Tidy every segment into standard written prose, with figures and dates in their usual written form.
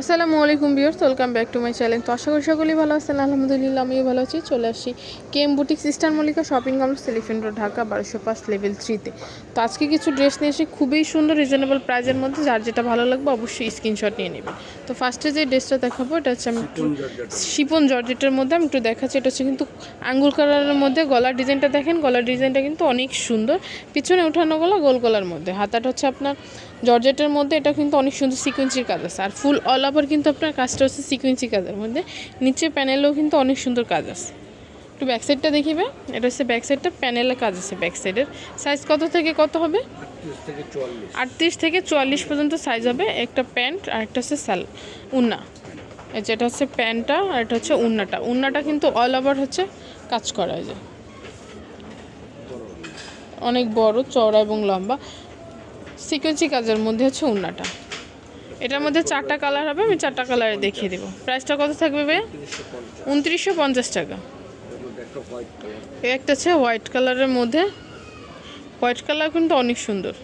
আসসালামু আলাইকুম viewers, welcome back to my channel. তো আশা করি সকলেই ভালো আছেন। আলহামদুলিল্লাহ আমিও ভালো আছি। চলে আসি KM boutiques eastern Mallika shopping complex elephant road Dhaka 1205 level 3-তে। তো আজকে কিছু ড্রেস নিয়ে এসে খুবই সুন্দর রিজনেবল প্রাইজের মধ্যে, যার যেটা ভালো লাগবে অবশ্যই স্ক্রিনশট নিয়ে নেবেন। তো ফার্স্টে যে ড্রেসটা দেখাবো এটা হচ্ছে আমি শিপন জর্জেটের মধ্যে আমি একটু দেখাচ্ছি। এটা হচ্ছে কিন্তু আঙ্গুর কালারের মধ্যে, গলার ডিজাইনটা দেখেন, গলার ডিজাইনটা কিন্তু অনেক সুন্দর। পিছনে উঠানো গলা গোল গলার মধ্যে, হাতাটা হচ্ছে আপনার জর্জেটের মধ্যে, এটা কিন্তু অনেক সুন্দর সিকোয়েন্সির কাজ আছে। আর ফুল অল ওভার কিন্তু আপনার কাজটা হচ্ছে সিকোয়েন্সি কাজের মধ্যে, নিচে প্যানেলেও কিন্তু অনেক সুন্দর কাজ আছে। একটু ব্যাক সাইডটা দেখিবে, এটা হচ্ছে ব্যাক সাইডটা, প্যানেলে কাজ আছে ব্যাক সাইডের। সাইজ কত থেকে কত হবে? 38 থেকে 44 পর্যন্ত সাইজ হবে। একটা প্যান্ট আর একটা হচ্ছে উন্না। যেটা হচ্ছে প্যান্টটা আর এটা হচ্ছে উন্নাটা। উন্নাটা কিন্তু অল ওভার হচ্ছে কাজ করা যায়, অনেক বড় চওড়া এবং লম্বা সিকোয়েন্সি কাজের মধ্যে হচ্ছে উন্নাটা। এটার মধ্যে 4টা কালার হবে, আমি 4টা কালারে দেখিয়ে দেবো। প্রাইসটা কত থাকবে ভাইয়া? 2950 টাকা। এই একটা আছে হোয়াইট কালারের মধ্যে, হোয়াইট কালার কিন্তু অনেক সুন্দর।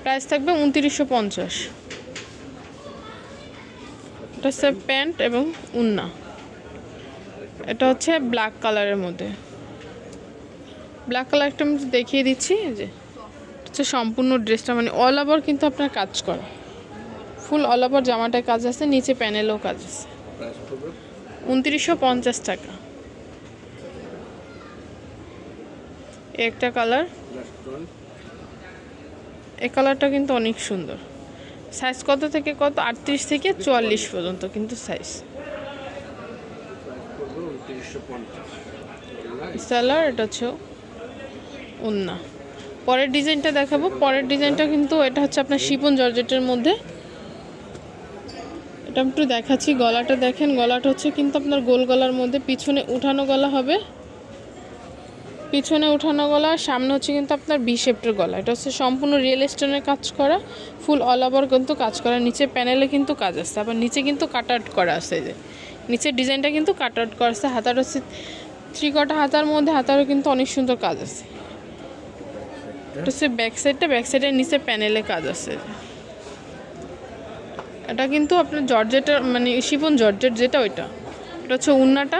প্রাইস থাকবে 2950। এটা হচ্ছে প্যান্ট এবং উন্না। এটা হচ্ছে ব্ল্যাক কালারের মধ্যে, ব্ল্যাক কালারটা আমি দেখিয়ে দিচ্ছি। যে হচ্ছে সম্পূর্ণ ড্রেসটা মানে অল ওভার কিন্তু আপনার কাজ করা, ফুল অল ওভার জামাটায় কাজ আছে, নিচে প্যানেলেও কাজ আছে। 2950 টাকা। একটা কালার, এই কালারটা কিন্তু অনেক সুন্দর। সাইজ কত থেকে কত? 38 থেকে 44 পর্যন্ত কিন্তু সাইজ। সালোয়ার, এটা হচ্ছে ওন্না। পরের ডিজাইনটা দেখাবো। পরের ডিজাইনটা কিন্তু এটা হচ্ছে আপনার শিপন জর্জেটের মধ্যে। এটা একটু দেখাচ্ছি। গলাটা দেখেন, গলাটা হচ্ছে কিন্তু আপনার গোল গলার মধ্যে, পিছনে উঠানো গলা হবে, পিছনে উঠানো গলা, সামনে হচ্ছে কিন্তু আপনার বি শেপের গলা। এটা হচ্ছে সম্পূর্ণ রিয়েল স্টোনের কাজ করা, ফুল অল ওভার কিন্তু কাজ করা, নিচে প্যানেলে কিন্তু কাজ আছে, আবার নিচে কিন্তু কাট আউট করা আছে। যে নিচের ডিজাইনটা কিন্তু কাট আউট করা আছে। হাতার হচ্ছে ত্রিকটা হাতার মধ্যে, হাতারও কিন্তু অনেক সুন্দর কাজ আছে। এটা হচ্ছে ব্যাক সাইডটা, ব্যাক সাইডের নিচে প্যানেলে কাজ আছে। এটা কিন্তু আপনার জর্জেটের মানে শিফন জর্জেট যেটা, ওইটা। এটা হচ্ছে উন্নাটা।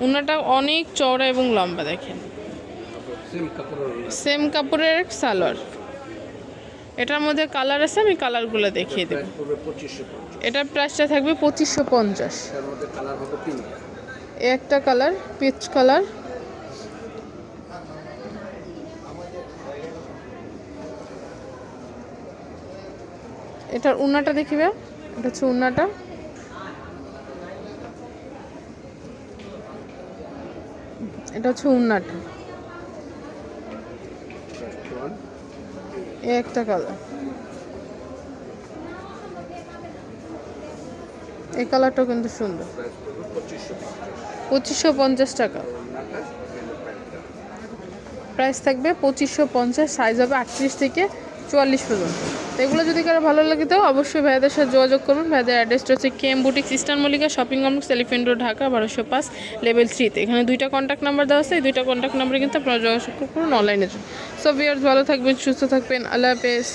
উন্নাটা অনেক চওড়া এবং লম্বা দেখেন, সেম কাপড়ের সালোয়ার। এটার মধ্যে কালার আছে, আমি কালারগুলো দেখিয়ে দেব। এটার প্রাইসটা থাকবে 2550। এই একটা কালার পিচ কালার, এটার উন্নাটা দেখিবে। এটা হচ্ছে উন্নাটা, এটা হচ্ছে উন্নাটা। এই একটা কালার, এই কালারটাও কিন্তু সুন্দর। 2550 টাকা। প্রাইস থাকবে 2550। সাইজ হবে 38 থেকে 44 পর্যন্ত। তো এগুলো যদি কারো ভালো লাগে তো অবশ্যই ভাইয়াদের সাথে যোগাযোগ করুন। ভাইয়াদের অ্যাড্রেসটা হচ্ছে KM boutiques eastern Mallika shopping complex elephant road Dhaka 1205 level 3-তে। এখানে 2টা কন্ট্যাক্ট নাম্বার দেওয়া আছে, এই 2টা কন্ট্যাক্ট নাম্বারে কিন্তু আপনারা যোগাযোগ করুন অনলাইনে। সো ভিউয়ার্স, ভালো থাকবেন, সুস্থ থাকবেন, আল্লাহ হাফেজ।